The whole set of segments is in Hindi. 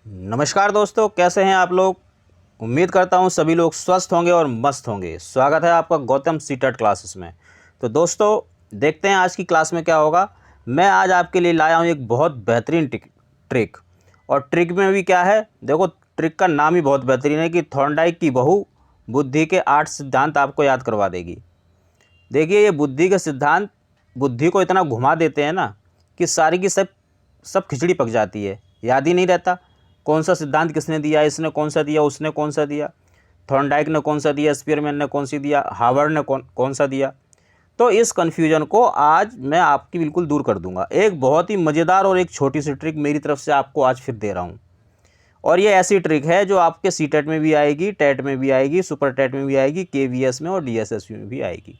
नमस्कार दोस्तों, कैसे हैं आप लोग। उम्मीद करता हूं सभी लोग स्वस्थ होंगे और मस्त होंगे। स्वागत है आपका गौतम सीटेट क्लासेस में। तो दोस्तों, देखते हैं आज की क्लास में क्या होगा। मैं आज आपके लिए लाया हूं एक बहुत बेहतरीन ट्रिक। और ट्रिक में भी क्या है, देखो ट्रिक का नाम ही बहुत बेहतरीन है कि थॉर्नडाइक की बहू बुद्धि के 8 सिद्धांत आपको याद करवा देगी। देखिए, ये बुद्धि के सिद्धांत बुद्धि को इतना घुमा देते हैं ना कि सारी की सब खिचड़ी पक जाती है। याद ही नहीं रहता कौन सा सिद्धांत किसने दिया, इसने कौन सा दिया, उसने कौन सा दिया, थॉर्नडाइक ने कौन सा दिया, स्पीयरमैन ने कौन सी दिया, हार्वर्ड ने कौन सा दिया। तो इस कन्फ्यूजन को आज मैं आपकी बिल्कुल दूर कर दूंगा। एक बहुत ही मज़ेदार और एक छोटी सी ट्रिक मेरी तरफ से आपको आज फिर दे रहा हूँ। और ये ऐसी ट्रिक है जो आपके सीटेट में भी आएगी, टेट में भी आएगी, सुपर टेट में भी आएगी, केवीएस में और डीएसएससी में भी आएगी।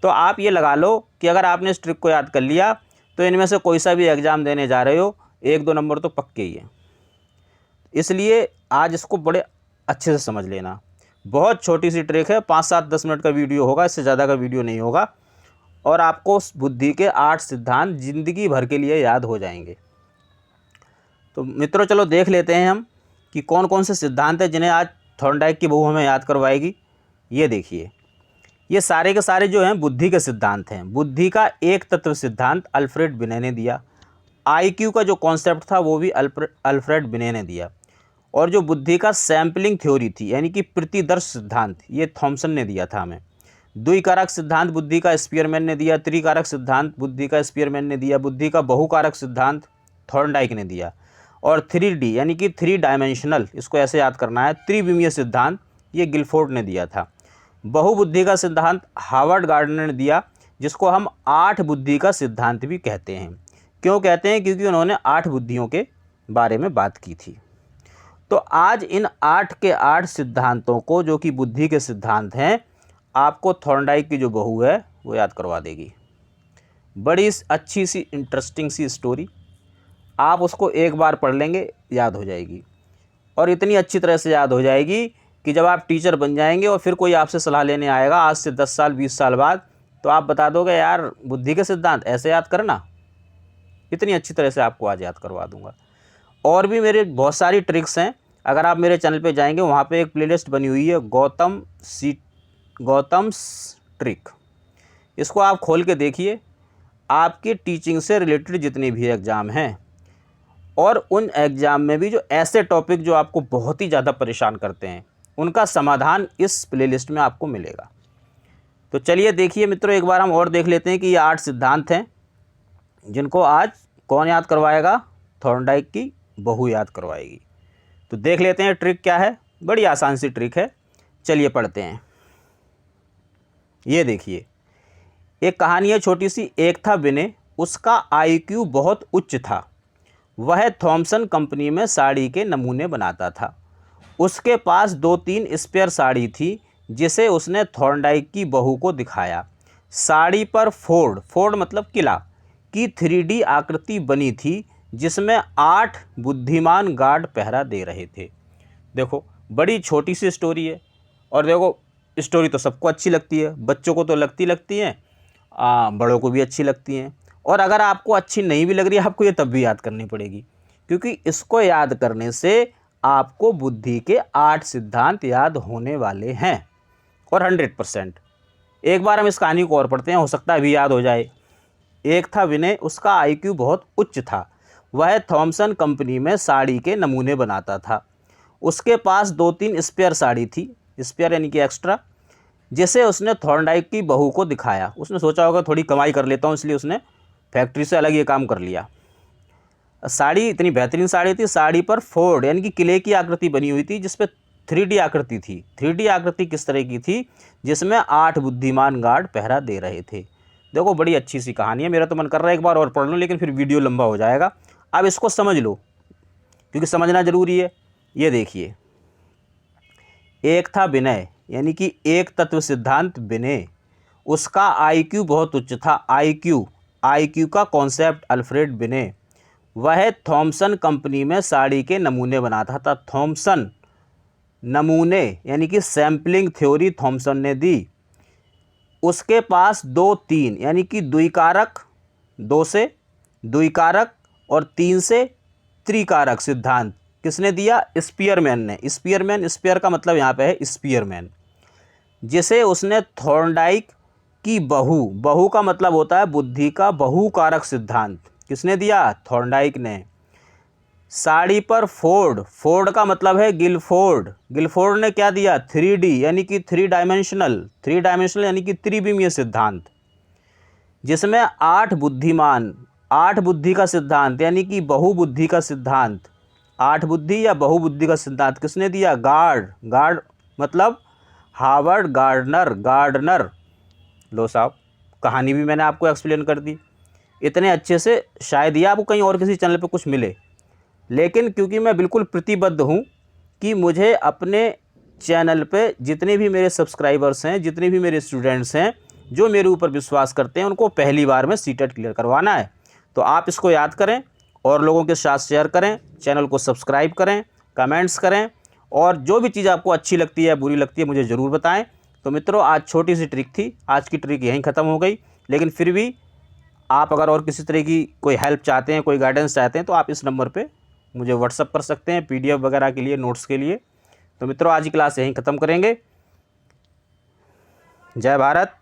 तो आप ये लगा लो कि अगर आपने इस ट्रिक को याद कर लिया तो इनमें से कोई सा भी एग्ज़ाम देने जा रहे हो, 1-2 नंबर तो पक्के ही हैं। इसलिए आज इसको बड़े अच्छे से समझ लेना। बहुत छोटी सी ट्रिक है, 5-7-10 मिनट का वीडियो होगा, इससे ज़्यादा का वीडियो नहीं होगा। और आपको उस बुद्धि के 8 सिद्धांत ज़िंदगी भर के लिए याद हो जाएंगे। तो मित्रों, चलो देख लेते हैं हम कि कौन कौन से सिद्धांत हैं जिन्हें आज थॉर्नडाइक की बहू हमें याद करवाएगी। ये देखिए, ये सारे के सारे जो हैं बुद्धि के सिद्धांत हैं। बुद्धि का एक तत्व सिद्धांत अल्फ्रेड बिने ने दिया। आईक्यू का जो कॉन्सेप्ट था वो भी अल्फ्रेड बिने ने दिया। और जो बुद्धि का सैम्पलिंग थ्योरी थी, यानी कि प्रतिदर्श सिद्धांत, ये थॉमसन ने दिया था हमें। द्विकारक सिद्धांत बुद्धि का स्पीयरमैन ने दिया। त्रिकारक सिद्धांत बुद्धि का स्पीयरमैन ने दिया। बुद्धि का बहुकारक सिद्धांत थॉर्नडाइक ने दिया। और 3D यानी कि 3 डायमेंशनल, इसको ऐसे याद करना है, त्रिविमीय सिद्धांत, ये गिलफोर्ड ने दिया था। बहुबुद्धि का सिद्धांत हार्वर्ड गार्डनर ने दिया, जिसको हम 8 बुद्धि का सिद्धांत भी कहते हैं। क्यों कहते हैं? क्योंकि उन्होंने 8 बुद्धियों के बारे में बात की थी। तो आज इन 8 के 8 सिद्धांतों को, जो कि बुद्धि के सिद्धांत हैं, आपको थॉर्नडाइक की जो बहू है वो याद करवा देगी। बड़ी अच्छी सी इंटरेस्टिंग सी स्टोरी, आप उसको एक बार पढ़ लेंगे याद हो जाएगी। और इतनी अच्छी तरह से याद हो जाएगी कि जब आप टीचर बन जाएंगे और फिर कोई आपसे सलाह लेने आएगा आज से 10 साल 20 साल बाद, तो आप बता दोगे यार बुद्धि के सिद्धांत ऐसे याद करना। इतनी अच्छी तरह से आपको आज याद करवा दूंगा। और भी मेरे बहुत सारी ट्रिक्स हैं। अगर आप मेरे चैनल पे जाएंगे, वहाँ पे एक प्लेलिस्ट बनी हुई है, गौतम्स ट्रिक। इसको आप खोल के देखिए। आपकी टीचिंग से रिलेटेड जितने भी एग्ज़ाम हैं, और उन एग्ज़ाम में भी जो ऐसे टॉपिक जो आपको बहुत ही ज़्यादा परेशान करते हैं, उनका समाधान इस प्लेलिस्ट में आपको मिलेगा। तो चलिए देखिए मित्रों, एक बार हम और देख लेते हैं कि ये 8 सिद्धांत हैं जिनको आज कौन याद करवाएगा? थॉर्नडाइक की बहू याद करवाएगी। तो देख लेते हैं ट्रिक क्या है। बड़ी आसान सी ट्रिक है, चलिए पढ़ते हैं। ये देखिए, एक कहानी है छोटी सी। एक था विनय, उसका आईक्यू बहुत उच्च था। वह थॉमसन कंपनी में साड़ी के नमूने बनाता था। उसके पास 2-3 स्पेयर साड़ी थी, जिसे उसने थॉर्नडाइक की बहू को दिखाया। साड़ी पर फोर्ड फोर्ड मतलब किला की 3D आकृति बनी थी, जिसमें 8 बुद्धिमान गार्ड पहरा दे रहे थे। देखो, बड़ी छोटी सी स्टोरी है। और देखो, स्टोरी तो सबको अच्छी लगती है, बच्चों को तो लगती है, बड़ों को भी अच्छी लगती हैं। और अगर आपको अच्छी नहीं भी लग रही है, आपको ये तब भी याद करनी पड़ेगी, क्योंकि इसको याद करने से आपको बुद्धि के 8 सिद्धांत याद होने वाले हैं, और 100%। एक बार हम इस कहानी को और पढ़ते हैं, हो सकता है अभी याद हो जाए। एक था विनय, उसका आईक्यू बहुत उच्च था। वह थॉमसन कंपनी में साड़ी के नमूने बनाता था। उसके पास 2-3 स्पेयर साड़ी थी, स्पेयर यानी कि एक्स्ट्रा, जिसे उसने थॉर्नडाइक की बहू को दिखाया। उसने सोचा होगा थोड़ी कमाई कर लेता हूँ, इसलिए उसने फैक्ट्री से अलग ये काम कर लिया। साड़ी इतनी बेहतरीन साड़ी थी, साड़ी पर फोर्ड यानी कि किले की आकृति बनी हुई थी, जिस पे 3D आकृति थी। 3D आकृति किस तरह की थी? जिसमें 8 बुद्धिमान गार्ड पहरा दे रहे थे। देखो, बड़ी अच्छी सी कहानी है। मेरा तो मन कर रहा है एक बार और पढ़ लूँ, लेकिन फिर वीडियो लंबा हो जाएगा। अब इसको समझ लो, क्योंकि समझना ज़रूरी है। ये देखिए, एक था विनय यानी कि एक तत्व सिद्धांत विनय, उसका आईक्यू बहुत उच्च था। आईक्यू का कॉन्सेप्ट अल्फ्रेड विनय। वह थॉमसन कंपनी में साड़ी के नमूने बनाता था। थॉमसन, नमूने यानी कि सैम्पलिंग थ्योरी थॉमसन ने दी। उसके पास 2-3 यानी कि द्विकारक, 2 से द्विकारक और 3 से त्रिकारक सिद्धांत, किसने दिया? स्पीयरमैन ने। स्पीयरमैन, स्पीयर का मतलब यहाँ पे है स्पीयरमैन, जिसे उसने थॉर्नडाइक की बहू का मतलब होता है बुद्धि का बहुकारक सिद्धांत, किसने दिया? थॉर्नडाइक ने। साड़ी पर फोर्ड का मतलब है गिलफोर्ड, गिलफोर्ड ने क्या दिया? 3D यानी कि थ्री डायमेंशनल यानी कि त्रिविमीय सिद्धांत, जिसमें 8 बुद्धिमान, 8 बुद्धि का सिद्धांत यानी कि बहुबुद्धि का सिद्धांत, 8 बुद्धि या बहुबुद्धि का सिद्धांत किसने दिया? गार्ड मतलब हावर्ड गार्डनर। लो साहब, कहानी भी मैंने आपको एक्सप्लेन कर दी इतने अच्छे से, शायद ही आपको कहीं और किसी चैनल पे कुछ मिले, लेकिन क्योंकि मैं बिल्कुल प्रतिबद्ध हूँ कि मुझे अपने चैनल पे जितने भी मेरे सब्सक्राइबर्स हैं, जितने भी मेरे स्टूडेंट्स हैं जो मेरे ऊपर विश्वास करते हैं, उनको पहली बार में सीटेट क्लियर करवाना है। तो आप इसको याद करें और लोगों के साथ शेयर करें, चैनल को सब्सक्राइब करें, कमेंट्स करें, और जो भी चीज़ आपको अच्छी लगती है, बुरी लगती है, मुझे ज़रूर बताएं। तो मित्रों, आज छोटी सी ट्रिक थी, आज की ट्रिक यहीं ख़त्म हो गई, लेकिन फिर भी आप अगर और किसी तरह की कोई हेल्प चाहते हैं, कोई गाइडेंस चाहते हैं, तो आप इस नंबर पे मुझे व्हाट्सअप कर सकते हैं PDF वगैरह के लिए, नोट्स के लिए। तो मित्रों, आज की क्लास यहीं ख़त्म करेंगे। जय भारत।